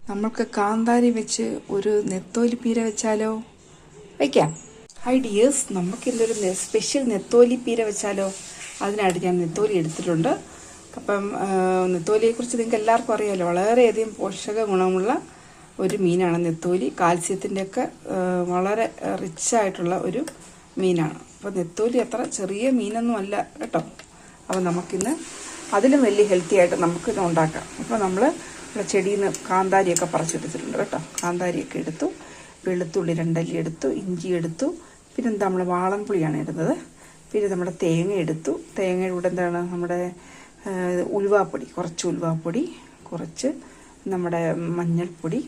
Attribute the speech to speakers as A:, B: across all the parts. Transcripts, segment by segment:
A: നമ്മൾക്ക് കാന്താരി വെച്ച് ഒരു നെത്തോലി പീര വെച്ചാലോ? വയ്ക്കാം. ഹൈ ഡിയേഴ്സ്, നമുക്കിന്നൊരു സ്പെഷ്യൽ നെത്തോലി പീര വെച്ചാലോ? അതിനായിട്ട് ഞാൻ നെത്തോലി എടുത്തിട്ടുണ്ട്. അപ്പം നെത്തോലിയെക്കുറിച്ച് നിങ്ങൾക്ക് എല്ലാവർക്കും അറിയാമല്ലോ, വളരെയധികം പോഷക ഗുണമുള്ള ഒരു മീനാണ് നെത്തോലി. കാൽസ്യത്തിൻ്റെയൊക്കെ വളരെ റിച്ചായിട്ടുള്ള ഒരു മീനാണ്. അപ്പോൾ നെത്തോലി അത്ര ചെറിയ മീനൊന്നും അല്ല കേട്ടോ. അപ്പോൾ നമുക്കിന്ന് അതിലും വലിയ ഹെൽത്തി ആയിട്ട് നമുക്കിത് ഉണ്ടാക്കാം. അപ്പോൾ നമ്മൾ ഇവിടെ ചെടിയിൽ നിന്ന് കാന്താരിയൊക്കെ പറിച്ചെടുത്തിട്ടുണ്ട് കേട്ടോ. കാന്താരിയൊക്കെ എടുത്തു, വെളുത്തുള്ളി 2 അല്ലി എടുത്തു, ഇഞ്ചി എടുത്തു, പിന്നെ എന്താ നമ്മൾ വാളൻപുളിയാണ് ഇടുന്നത്. പിന്നെ നമ്മുടെ തേങ്ങ എടുത്തു. തേങ്ങയുടെ കൂടെ എന്താണ് നമ്മുടെ ഉലുവാപ്പൊടി, കുറച്ച് ഉലുവാപ്പൊടി, കുറച്ച് നമ്മുടെ മഞ്ഞൾപ്പൊടി,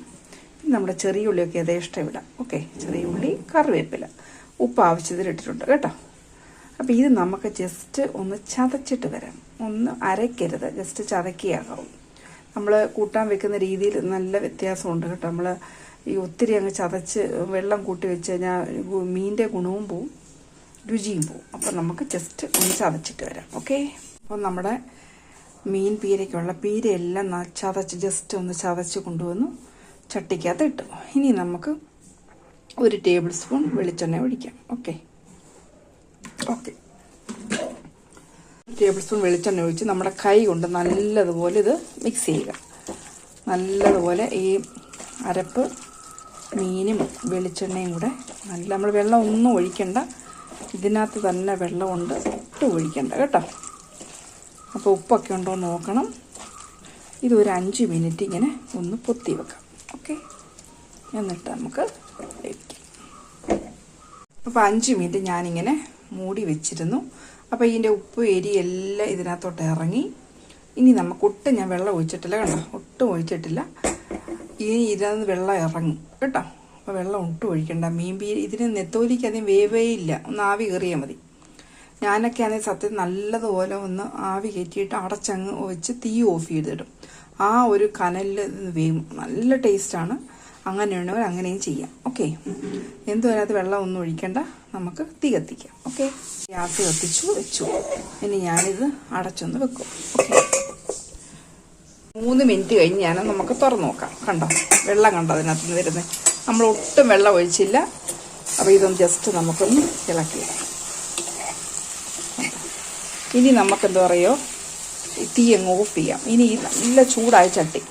A: പിന്നെ നമ്മുടെ ചെറിയ ഉള്ളിയൊക്കെ യഥേഷ്ടം ഇടാം. ഓക്കെ, ചെറിയ ഉള്ളി, കറിവേപ്പില, ഉപ്പ് ആവശ്യത്തിന് ഇട്ടിട്ടുണ്ട് കേട്ടോ. അപ്പോൾ ഇത് നമുക്ക് ജസ്റ്റ് ഒന്ന് ചതച്ചിട്ട് വരാം. ഒന്ന് അരയ്ക്കരുത്, ജസ്റ്റ് ചതക്കിയാകാവും. നമ്മൾ കൂട്ടാൻ വെക്കുന്ന രീതിയിൽ നല്ല വ്യത്യാസമുണ്ട് കേട്ടോ. നമ്മൾ ഈ ഒത്തിരി അങ്ങ് ചതച്ച് വെള്ളം കൂട്ടി വെച്ച് കഴിഞ്ഞാൽ മീനിൻ്റെ ഗുണവും പോവും, രുചിയും പോവും. അപ്പോൾ നമുക്ക് ജസ്റ്റ് ഒന്ന് ചതച്ചിട്ട് വരാം. ഓക്കെ, അപ്പോൾ നമ്മുടെ മീൻ പീരയ്ക്കുള്ള പീരയെല്ലാം ചതച്ച് ജസ്റ്റ് ഒന്ന് ചതച്ച് കൊണ്ടുവന്നു ചട്ടിക്കകത്ത് ഇട്ടു. ഇനി നമുക്ക് 1 ടേബിൾ സ്പൂൺ വെളിച്ചെണ്ണ ഒഴിക്കാം. ഓക്കെ, ടേബിൾ സ്പൂൺ വെളിച്ചെണ്ണ ഒഴിച്ച് നമ്മുടെ കൈ കൊണ്ട് നല്ലതുപോലെ ഇത് മിക്സ് ചെയ്യുക. നല്ലതുപോലെ ഈ അരപ്പ് മീനും വെളിച്ചെണ്ണയും കൂടെ നമ്മൾ വെള്ളം ഒന്നും ഒഴിക്കണ്ട, ഇതിനകത്ത് തന്നെ വെള്ളമുണ്ട്, ഒട്ടും ഒഴിക്കണ്ട കേട്ടോ. അപ്പോൾ ഉപ്പൊക്കെ ഉണ്ടോ എന്ന് നോക്കണം. ഇതൊരു 5 മിനിറ്റ് ഇങ്ങനെ ഒന്ന് പൊത്തി വെക്കാം. ഓക്കെ, എന്നിട്ട് നമുക്ക് കഴിക്കാം. അപ്പോൾ 5 മിനിറ്റ് ഞാനിങ്ങനെ മൂടി വെച്ചിരുന്നു. അപ്പോൾ ഇതിൻ്റെ ഉപ്പ് എരി എല്ലാം ഇതിനകത്തോട്ട് ഇറങ്ങി. ഇനി നമുക്ക് ഒട്ടും ഞാൻ വെള്ളം ഒഴിച്ചിട്ടില്ല കേട്ടോ, ഒട്ടും ഒഴിച്ചിട്ടില്ല. ഇനി ഇതിനകത്ത് വെള്ളം ഇറങ്ങും കേട്ടോ. അപ്പോൾ വെള്ളം ഒട്ടും ഒഴിക്കണ്ട. മീൻ പീര ഇതിന് നെത്തോലിക്ക് അധികം വേവേ ഇല്ല, ഒന്ന് ആവി കയറിയാൽ മതി. ഞാനൊക്കെ ആണെങ്കിൽ സത്യം നല്ലതുപോലെ ഒന്ന് ആവി കയറ്റിയിട്ട് അടച്ചങ്ങ് വെച്ച് തീ ഓഫ് ചെയ്തിടും. ആ ഒരു കനലിൽ വേവും, നല്ല ടേസ്റ്റാണ്. അങ്ങനെയാണെങ്കിൽ അങ്ങനെയും ചെയ്യാം. ഓക്കെ, എന്തും അതിനകത്ത് വെള്ളം ഒന്നും ഒഴിക്കണ്ട, നമുക്ക് തീ കത്തിക്കാം. ഓക്കെ, ഗ്യാസ് കത്തിച്ചു വെച്ചു. ഇനി ഞാനിത് അടച്ചൊന്ന് വെക്കും. ഓക്കെ, 3 മിനിറ്റ് കഴിഞ്ഞ് നമുക്ക് തുറന്നു നോക്കാം. കണ്ടോ, വെള്ളം കണ്ടോ അതിനകത്ത് നിന്ന് വരുന്നത്? നമ്മൾ ഒട്ടും വെള്ളം ഒഴിച്ചില്ല. അപ്പോൾ ഇതൊന്ന് ജസ്റ്റ് നമുക്കൊന്ന് ഇളക്കി. ഇനി നമുക്കെന്താ പറയുക, തീ അങ്ങ് ഓഫ് ചെയ്യാം. ഇനി ഈ നല്ല ചൂടായ ചട്ടി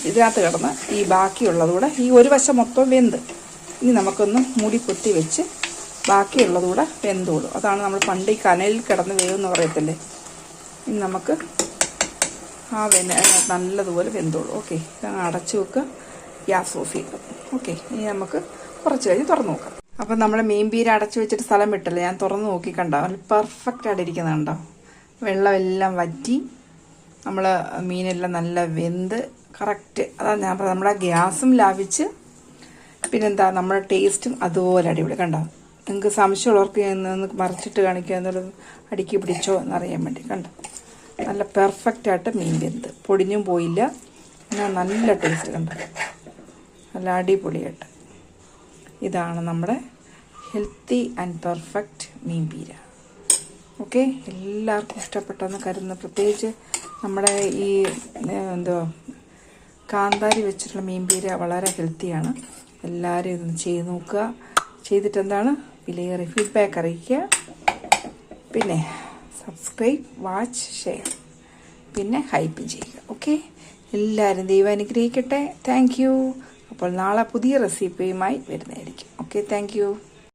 A: ഇതിനകത്ത് കിടന്ന് ഈ ബാക്കിയുള്ളതുകൂടെ, ഈ ഒരു വശം മൊത്തം വെന്ത്, ഇനി നമുക്കൊന്ന് മൂടി പൊത്തി വെച്ച് ബാക്കിയുള്ളതുകൂടെ വെന്തോളൂ. അതാണ് നമ്മൾ പണ്ട് ഈ കനലിൽ കിടന്ന് വേവെന്ന് പറയത്തില്ലേ. ഇനി നമുക്ക് ആ നല്ലതുപോലെ വെന്തോളൂ. ഓക്കെ, ഇതങ്ങ് അടച്ചു വെക്കുക, ഗ്യാസ് ഓഫ് ചെയ്യുക. ഓക്കെ, ഇനി നമുക്ക് കുറച്ച് കഴിഞ്ഞ് തുറന്നു നോക്കാം. അപ്പം നമ്മുടെ മീൻ പീര അടച്ചു വെച്ചിട്ട് സ്ഥലം വിട്ടല്ലേ, ഞാൻ തുറന്ന് നോക്കി കണ്ടോ, പെർഫെക്റ്റ് ആയിട്ട് ഇരിക്കുന്നുണ്ടോ? വെള്ളമെല്ലാം വറ്റി, നമ്മൾ മീനെല്ലാം നല്ല വെന്ത് കറക്റ്റ്. അതാണ് ഞാൻ പറഞ്ഞത്, നമ്മുടെ ഗ്യാസും ലാഭിച്ച്, പിന്നെന്താ നമ്മുടെ ടേസ്റ്റും അതുപോലെ അടിപൊളി. കണ്ടോ, നിങ്ങൾക്ക് സംശയമുള്ളവർക്ക് ഒന്ന് മറിച്ചിട്ട് കാണിക്കുക എന്നുള്ളത്, അടുക്കി പിടിച്ചോ എന്നറിയാൻ വേണ്ടി. കണ്ടോ, നല്ല പെർഫെക്റ്റായിട്ട് മീൻ വെന്ത് പൊടിഞ്ഞും പോയില്ല, എന്നാൽ നല്ല ടേസ്റ്റ്. കണ്ടോ, നല്ല അടിപൊളിയായിട്ട്. ഇതാണ് നമ്മുടെ ഹെൽത്തി ആൻഡ് പെർഫെക്റ്റ് മീൻ പീര. ഓക്കെ, എല്ലാവർക്കും ഇഷ്ടപ്പെട്ടെന്ന് കരുതുന്നു. പ്രത്യേകിച്ച് നമ്മുടെ ഈ കാന്താരി വെച്ചിട്ടുള്ള മീൻ പീര വളരെ ഹെൽത്തിയാണ്. എല്ലാവരും ഇതൊന്ന് ചെയ്ത് നോക്കുക. ചെയ്തിട്ട് എന്താണ് വിലയേറിയ ഫീഡ്ബാക്ക് അറിയിക്കുക. പിന്നെ സബ്സ്ക്രൈബ്, വാച്ച്, ഷെയർ, പിന്നെ ഹൈപ്പ് ചെയ്യുക. ഓക്കെ, എല്ലാവരും ദൈവം അനുഗ്രഹിക്കട്ടെ. Thank you. അപ്പോൾ നാളെ പുതിയ റെസിപ്പിയുമായി വരുന്നതായിരിക്കും. Okay, thank you.